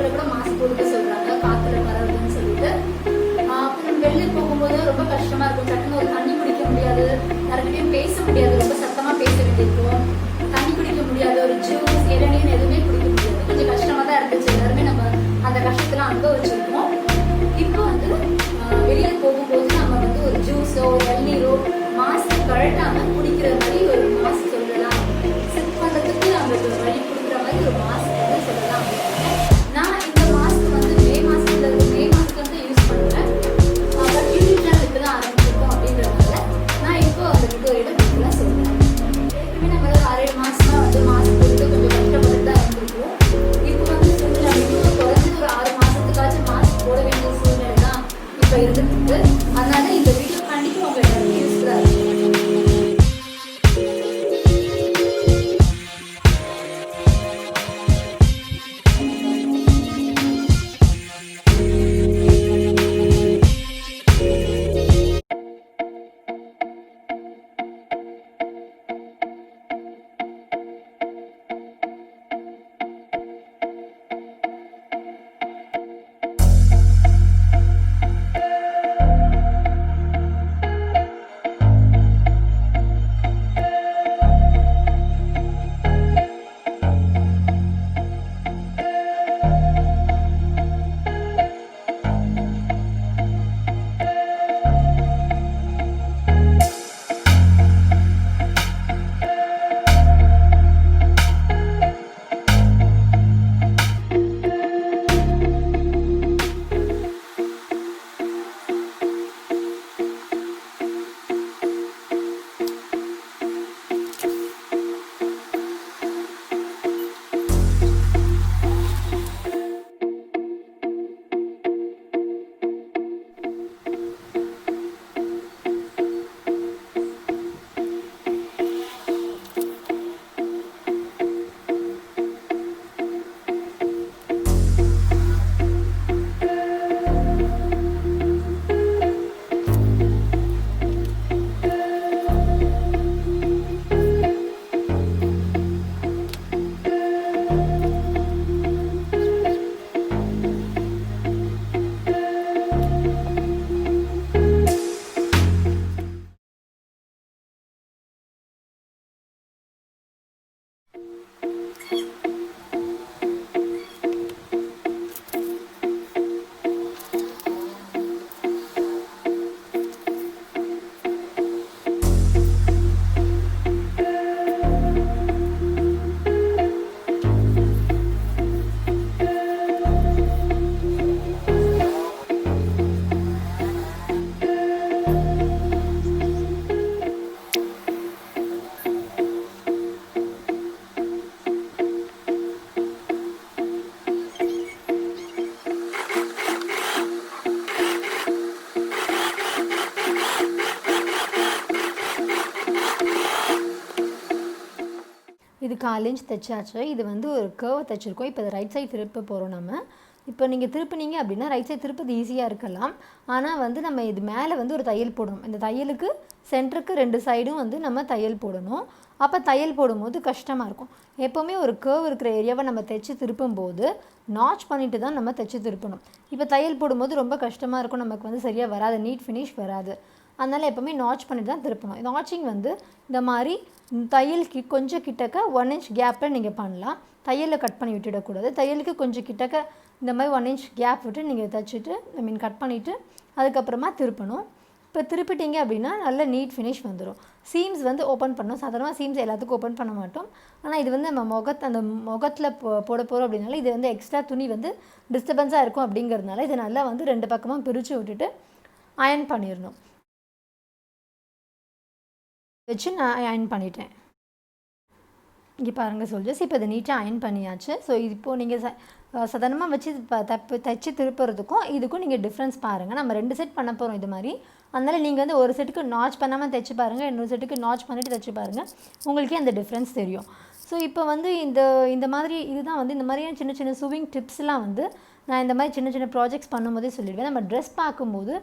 வீட்டுக்குள்ள கூட மாஸ்க் போட்டு சொல்றாங்க காத்துல பரவுதுன்னு சொல்லிட்டு. அப்புறம் வெளியே போகும்போது ரொம்ப கஷ்டமா இருக்கும். சட்டுன்னு ஒரு தண்ணி குடிக்க முடியாது, யாருக்கிட்டையும் பேச முடியாது, ரொம்ப சத்தமா பேச வேண்டியிருக்கும். தண்ணி குடிக்க முடியாது, ஒரு ஜூஸ் இளநீர் எதுவுமே குடிக்க முடியாது. கொஞ்சம் கஷ்டமா தான் இருந்துச்சு. எல்லாருமே நம்ம அந்த கஷ்டத்துல அனுபவிச்சிருக்கோம். இப்போ வந்து வெளியில போகும்போது நம்ம வந்து ஒரு ஜூஸோ ஒரு இளநீரோ மாஸ்க் கழட்டாம குடிக்கிற மாதிரி ஒரு மாஸ்க் சொல்லலாம். சிப் பண்றதுக்கு நம்மளுக்கு வழி கொடுக்குற மாதிரி ஒரு மாஸ்க் வந்து சொல்லலாம். நான் இந்த மாஸ்க் வந்து மே மாசத்துல வந்து யூஸ் பண்றேன். பட் யூனிட்லாம் இப்பதான் ஆரம்பிச்சிருக்கோம் அப்படின்றதுனால நான் இப்போ அதுக்கு ஒரு இடம் சொல்றேன். ஏற்கனவே நம்ம 6-7 மாசமா வந்து மாஸ்க் போட்டு கொஞ்சம் கஷ்டப்பட்டு தான் இருந்திருக்கோம். இப்போ வந்து சூழ்நிலை இன்னும் குறைஞ்சது ஒரு 6 மாசத்துக்காச்சும் மாஸ்க் போட வேண்டிய சூழ்நிலை தான் இப்போ இருந்துருக்கு. அதனால இந்த வீடியோ கண்டிப்பா உங்க எல்லாருக்கும் யூஸ்ஃபுல்லா இருக்கும். இது 1/4 இன்ச் தைச்சாச்சு. இது வந்து ஒரு கர்வ் தைச்சிருக்கோம். இப்போ ரைட் சைடு திருப்ப போகிறோம் நம்ம. இப்போ நீங்கள் திருப்பினீங்க அப்படின்னா ரைட் சைடு திருப்பது ஈஸியாக இருக்கலாம். ஆனால் வந்து நம்ம இது மேலே வந்து ஒரு தையல் போடணும். இந்த தையலுக்கு சென்டருக்கு 2 சைடும் வந்து நம்ம தையல் போடணும். அப்போ தையல் போடும்போது கஷ்டமாக இருக்கும். எப்போவுமே ஒரு கர்வ் இருக்கிற ஏரியாவை நம்ம தைச்சி திருப்பும்போது நாச் பண்ணிட்டு தான் நம்ம தைச்சி திருப்பணும். இப்போ தையல் போடும்போது ரொம்ப கஷ்டமாக இருக்கும், நமக்கு வந்து சரியாக வராது, நீட் ஃபினிஷ் வராது. அதனால் எப்போவுமே நாச் பண்ணிட்டு தான் திருப்பணும். நாச்சிங் வந்து இந்த மாதிரி தையலுக்கு கொஞ்சம் கிட்டக்க 1 இன்ச் கேப்பில் நீங்கள் பண்ணலாம். தையலில் கட் பண்ணி விட்டுடக்கூடாது. தையலுக்கு கொஞ்சம் கிட்டக்க இந்த மாதிரி 1 இன்ச் கேப் விட்டு நீங்கள் தைச்சிட்டு கட் பண்ணிவிட்டு அதுக்கப்புறமா திருப்பணும். இப்போ திருப்பிட்டீங்க அப்படின்னா நல்ல நீட் ஃபினிஷ் வந்துடும். சீம்ஸ் வந்து ஓப்பன் பண்ணணும். சாதாரணமாக சீம்ஸ் எல்லாத்துக்கும் ஓப்பன் பண்ண மாட்டோம். ஆனால் இது வந்து நம்ம அந்த முகத்தில் போட போகிறோம் அப்படின்னால இது வந்து எக்ஸ்ட்ரா துணி வந்து டிஸ்டர்பன்ஸாக இருக்கும். அப்படிங்கிறதுனால இதை நல்லா வந்து 2 பக்கமாக பிரித்து விட்டுட்டு அயர்ன் பண்ணிடணும். வச்சு நான் அயர்ன் பண்ணிட்டேன். இங்கே பாருங்கள் சோல்ஜர்ஸ், இப்போ இதை நீட்டாக அயர்ன் பண்ணியாச்சு. ஸோ இது இப்போது நீங்கள் சாதாரணமாக வச்சு தைச்சி திருப்புறதுக்கும் இதுக்கும் நீங்கள் டிஃப்ரென்ஸ் பாருங்கள். நம்ம 2 செட் பண்ண போகிறோம் இது மாதிரி. அதனால் நீங்கள் வந்து ஒரு செட்டுக்கு நாச் பண்ணாமல் தைச்சி பாருங்கள், இன்னொரு செட்டுக்கு நாச் பண்ணிவிட்டு தைச்சி பாருங்கள், உங்களுக்கே அந்த டிஃப்ரென்ஸ் தெரியும். ஸோ இப்போ வந்து இந்த மாதிரி இதுதான் வந்து இந்த மாதிரியான சின்ன சின்ன சுவிங் டிப்ஸ்லாம் வந்து நான் இந்த மாதிரி சின்ன சின்ன ப்ராஜெக்ட்ஸ் பண்ணும்போதே சொல்லிடுவேன். நம்ம ட்ரெஸ் பார்க்கும்போது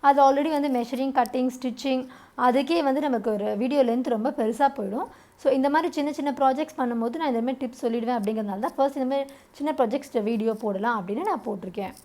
அது ஆல்ரெடி வந்து மெஷரிங், கட்டிங், ஸ்டிச்சிங் அதுக்கே வந்து நமக்கு ஒரு வீடியோ லென்த் ரொம்ப பெருசாக போயிடும். ஸோ இந்த மாதிரி சின்ன சின்ன ப்ராஜெக்ட்ஸ் பண்ணும்போது நான் இந்த மாதிரி டிப்ஸ் சொல்லிவிடுவேன். அப்படிங்கிறதுனால தான் ஃபர்ஸ்ட் இந்த மாதிரி சின்ன ப்ராஜெக்ட்ஸ் வீடியோ போடலாம் அப்படின்னு நான் போட்டிருக்கேன்.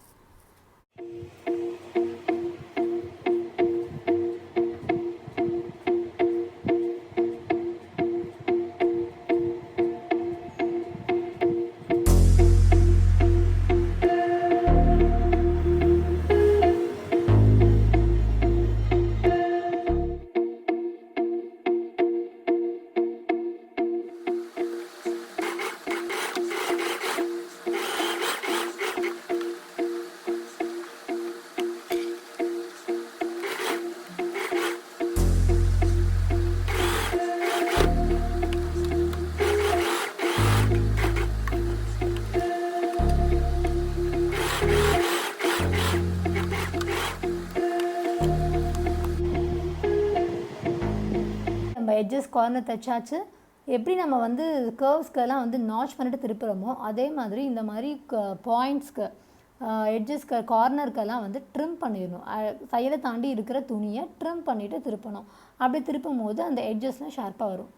எட்ஜஸ் கார்னர் தைச்சாச்சு. எப்படி நம்ம வந்து கர்வ்ஸ்க்கெல்லாம் வந்து நாச் பண்ணிட்டு திருப்புறோமோ அதே மாதிரி இந்த மாதிரி பாயிண்ட்ஸ்க்கு எட்ஜஸ்க்கு கார்னருக்கெல்லாம் வந்து ட்ரிம் பண்ணிடணும். தையலை தாண்டி இருக்கிற துணியை ட்ரிம் பண்ணிவிட்டு திருப்பணும். அப்படி திருப்பும் போது அந்த எட்ஜஸ்லாம் ஷார்ப்பாக வரும்.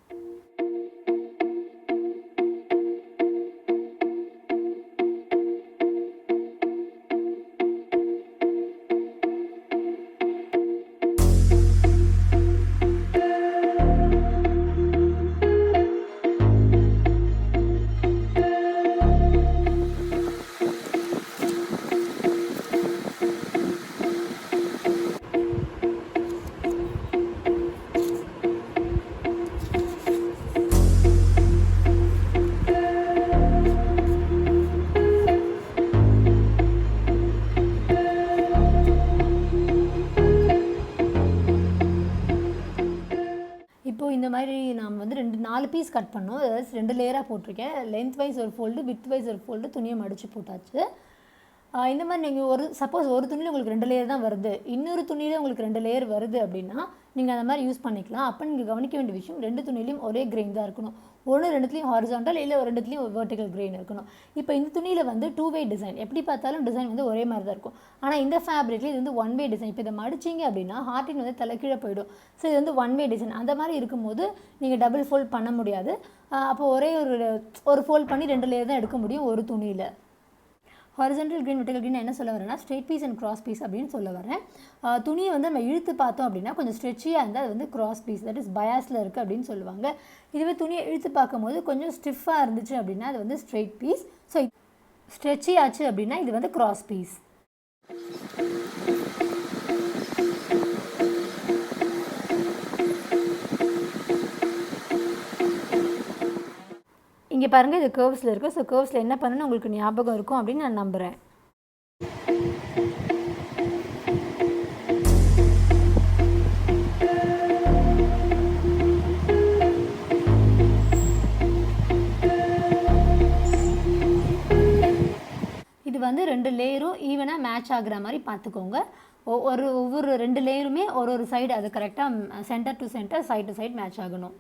இப்போது இந்த மாதிரி நான் வந்து 4 பீஸ் கட் பண்ணோம். அதாவது 2 லேயராக போட்டிருக்கேன். லென்த் வைஸ் ஒரு ஃபோல்டு, வித் வைஸ் ஒரு ஃபோல்டு துணியை மடித்து போட்டாச்சு. இந்த மாதிரி நீங்கள் சப்போஸ் ஒரு துணியில் உங்களுக்கு 2 லேயர் தான் வருது, இன்னொரு துணியில் உங்களுக்கு 2 லேயர் வருது அப்படின்னா நீங்கள் அந்த மாதிரி யூஸ் பண்ணிக்கலாம். அப்போ நீங்கள் கவனிக்க வேண்டிய விஷயம் 2 துணிலையும் ஒரே கிரெயின் தான் இருக்கணும். 2த்துலேயும் ஹாரிசான்டல் இல்லை 2த்துலேயும் வெர்டிக்கல் கிரெயின் இருக்கணும். இப்போ இந்த துணியில் வந்து 2-வே டிசைன், எப்படி பார்த்தாலும் டிசைன் வந்து ஒரே மாதிரி தான் இருக்கும். ஆனால் இந்த ஃபேப்ரிக்கில் இது வந்து 1-வே டிசைன். இப்போ இதை மடிச்சிங்க அப்படின்னா ஹார்ட்டின் வந்து தலைக்கீழே போயிடும். ஸோ இது வந்து 1-வே டிசைன். அந்த மாதிரி இருக்கும்போது நீங்கள் டபுள் ஃபோல்ட் பண்ண முடியாது. அப்போ ஒரே ஒரு ஃபோல்ட் பண்ணி 2 லேயர் தான் எடுக்க முடியும் ஒரு துணியில். ஹாரிசான்டல் கிரீன், வெர்டிக்கல் கிரீன் என்ன சொல்ல வரேன்னா straight piece and cross piece அப்படின்னு சொல்ல வரேன். துணியை வந்து நம்ம இழுத்து பார்த்தோம் அப்படின்னா கொஞ்சம் ஸ்ட்ரெச்சியாக இருந்தால் அது வந்து கிராஸ் பீஸ், தட் இஸ் பயாஸில் இருக்குது அப்படின்னு சொல்லுவாங்க. இதுவே துணியை இழுத்து பார்க்கும்போது கொஞ்சம் ஸ்டிஃபாக இருந்துச்சு அப்படின்னா அது வந்து ஸ்ட்ரெயிட் பீஸ். ஸோ ஸ்ட்ரெச்சி ஆச்சு அப்படின்னா இது வந்து கிராஸ் பீஸ். இங்கே பாருங்கள், இது கர்வ்ஸில் இருக்குது. ஸோ கர்வ்ஸில் என்ன பண்ணணும்னு உங்களுக்கு ஞாபகம் இருக்கும் அப்படின்னு நான் நம்புகிறேன். இது வந்து 2 லேயரும் ஈவனாக மேட்ச் ஆகுற மாதிரி பார்த்துக்கோங்க. ஒவ்வொரு 2 லேயருமே ஒரு சைடு அது கரெக்டாக centre to centre, side to side match ஆகணும்.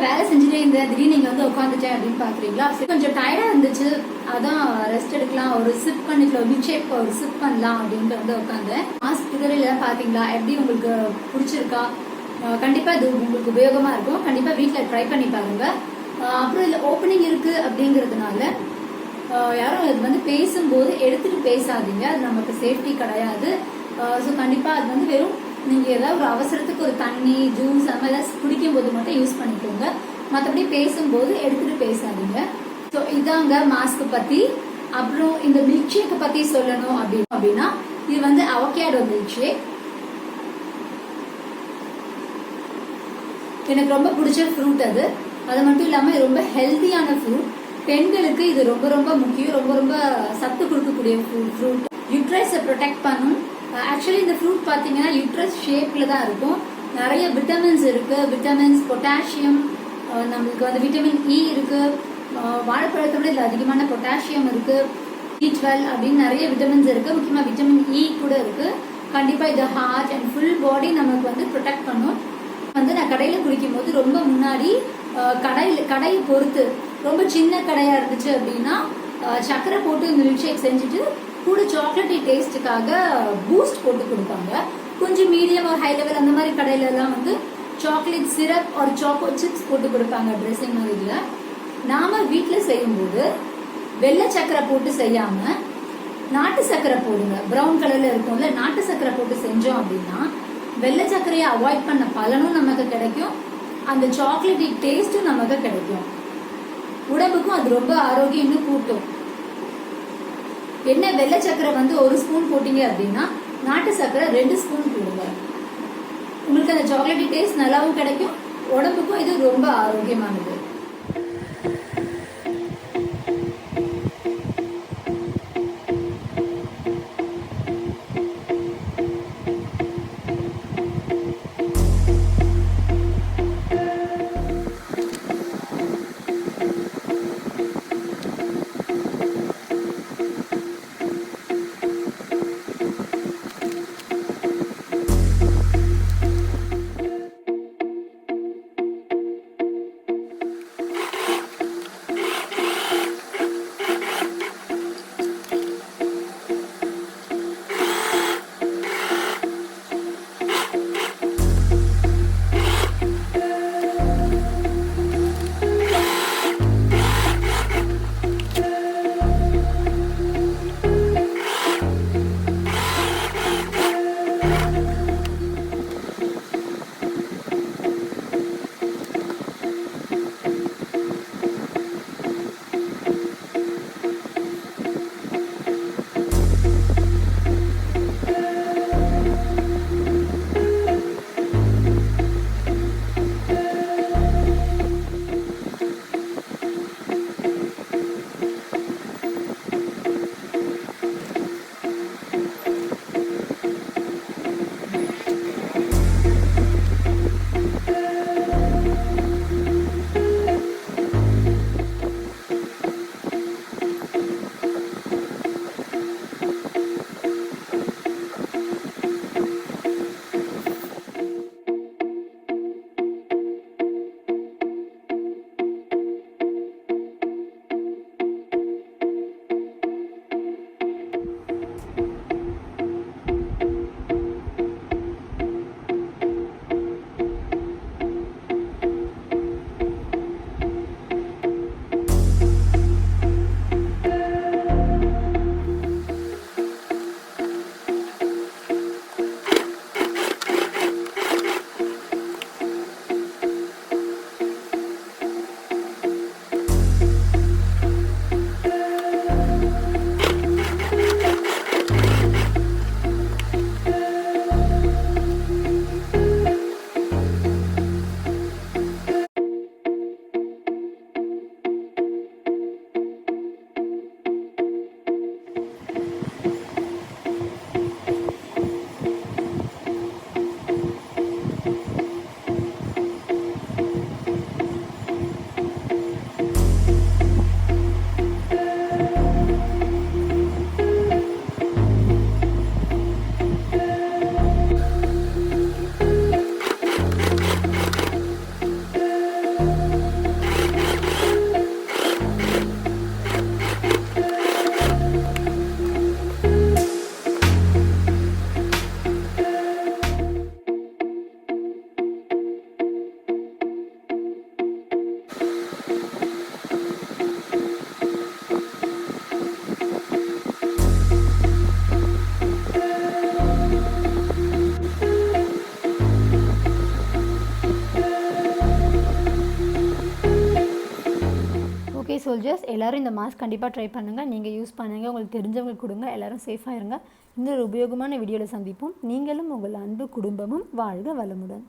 வேலை செஞ்சுட்டே இருந்தேன், திடீர்னு நீங்கள் வந்து உட்காந்துட்டேன் அப்படின்னு பார்க்குறீங்களா? கொஞ்சம் டயர்டாக இருந்துச்சு, அதான் ரெஸ்ட் எடுக்கலாம், ஒரு சிப் பண்ணிக்கலாம், ஒரு மில்க் ஷேக் ஒரு சிப் பண்ணலாம் அப்படின்ட்டு வந்து உட்காந்தேன். மாஸ்க் இதுவரையில் பார்த்தீங்களா, எப்படி உங்களுக்கு பிடிச்சிருக்கா? கண்டிப்பாக இது உங்களுக்கு உபயோகமாக இருக்கும். கண்டிப்பாக வீட்டில் ட்ரை பண்ணி பாருங்கள். அப்புறம் இதில் ஓப்பனிங் இருக்குது அப்படிங்கிறதுனால யாரும் இது வந்து பேசும்போது எடுத்துட்டு பேசாதீங்க, அது நமக்கு சேஃப்டி கிடையாது. ஸோ கண்டிப்பா அது வந்து வெறும் நீங்க ஏதாவது ஒரு அவசரத்துக்கு ஒரு தண்ணி ஜூஸ் அந்த மாதிரி குடிக்கும் போது மட்டும் யூஸ் பண்ணிக்கோங்க. மற்றபடி பேசும்போது எடுத்துட்டு பேசாதீங்க. ஸோ இதாங்க மாஸ்க் பத்தி. அப்புறம் இந்த மில்க் ஷேக் பத்தி சொல்லணும் அப்படின்னா இது வந்து அவகேடோ மில்க் ஷேக். எனக்கு ரொம்ப பிடிச்ச ஃப்ரூட் அது. அது மட்டும் இல்லாம இது ரொம்ப ஹெல்த்தியான ஃப்ரூட். பெண்களுக்கு இது ரொம்ப ரொம்ப முக்கியம், ரொம்ப ரொம்ப சத்து கொடுக்கக்கூடிய ஃப்ரூட். யூட்ரஸை ப்ரொடெக்ட் பண்ணும். ஆக்சுவலி இந்த ஃப்ரூட் பாத்தீங்கன்னா யூட்ரஸ் ஷேப்ல தான் இருக்கும். நிறைய விட்டமின்ஸ் இருக்கு, விட்டமின்ஸ், பொட்டாசியம், நம்மளுக்கு வந்து விட்டமின் இ இருக்கு. வாழைப்பழத்தை விட இதுல அதிகமான பொட்டாசியம் இருக்கு. B12 அப்படின்னு நிறைய விட்டமின்ஸ் இருக்கு. முக்கியமா விட்டமின் இ கூட இருக்கு. கண்டிப்பா இது ஹார்ட் அண்ட் ஃபுல் பாடி நமக்கு வந்து ப்ரொடெக்ட் பண்ணும். வந்து நான் கடையில குடிக்கும் போது ரொம்ப முன்னாடி கடையை பொறுத்து ரொம்ப சின்ன கடையா இருந்துச்சு அப்படின்னா சக்கரை போட்டு மில்க் ஷேக் செஞ்சுட்டு கூட சாக்லேட்டி டேஸ்ட்டுக்காக பூஸ்ட் போட்டு கொடுப்பாங்க. கொஞ்சம் மீடியம் ஒரு ஹை லெவல் அந்த மாதிரி கடையில எல்லாம் வந்து சாக்லேட் சிரப் ஒரு சாக்கோ சிப்ஸ் போட்டு கொடுப்பாங்க ட்ரெஸ்ஸிங் மாதிரில. நாம வீட்டில் செய்யும்போது வெள்ளை சக்கரை போட்டு செய்யாம நாட்டு சக்கரை போடுங்க. ப்ரௌன் கலர்ல இருக்கும்ல, நாட்டு சக்கரை போட்டு செஞ்சோம் அப்படின்னா வெள்ளை சர்க்கரையை அவாய்ட் பண்ண பலனும் நமக்கு கிடைக்கும், அந்த சாக்லேட்டி டேஸ்டும் நமக்கு கிடைக்கும். உடம்புக்கும் அது ரொம்ப ஆரோக்கியம்னு கூட்டும். என்ன வெள்ளை சர்க்கரை வந்து 1 ஸ்பூன் போட்டீங்க அப்படின்னா நாட்டு சர்க்கரை 2 ஸ்பூன் போடுங்க. உங்களுக்கு அந்த சாக்லேட்டி டேஸ்ட் நல்லாவும் கிடைக்கும், உடம்புக்கும் இது ரொம்ப ஆரோக்கியமானது. சோல்ஜர்ஸ் எல்லோரும் இந்த மாஸ்க் கண்டிப்பாக ட்ரை பண்ணுங்கள். நீங்கள் யூஸ் பண்ணுங்கள், உங்களுக்கு தெரிஞ்சவங்களுக்கு கொடுங்க. எல்லோரும் சேஃபாக இருங்க. இன்னொரு உபயோகமான வீடியோவில் சந்திப்போம். நீங்களும் உங்கள் அன்பு குடும்பமும் வாழ்க வளமுடன்.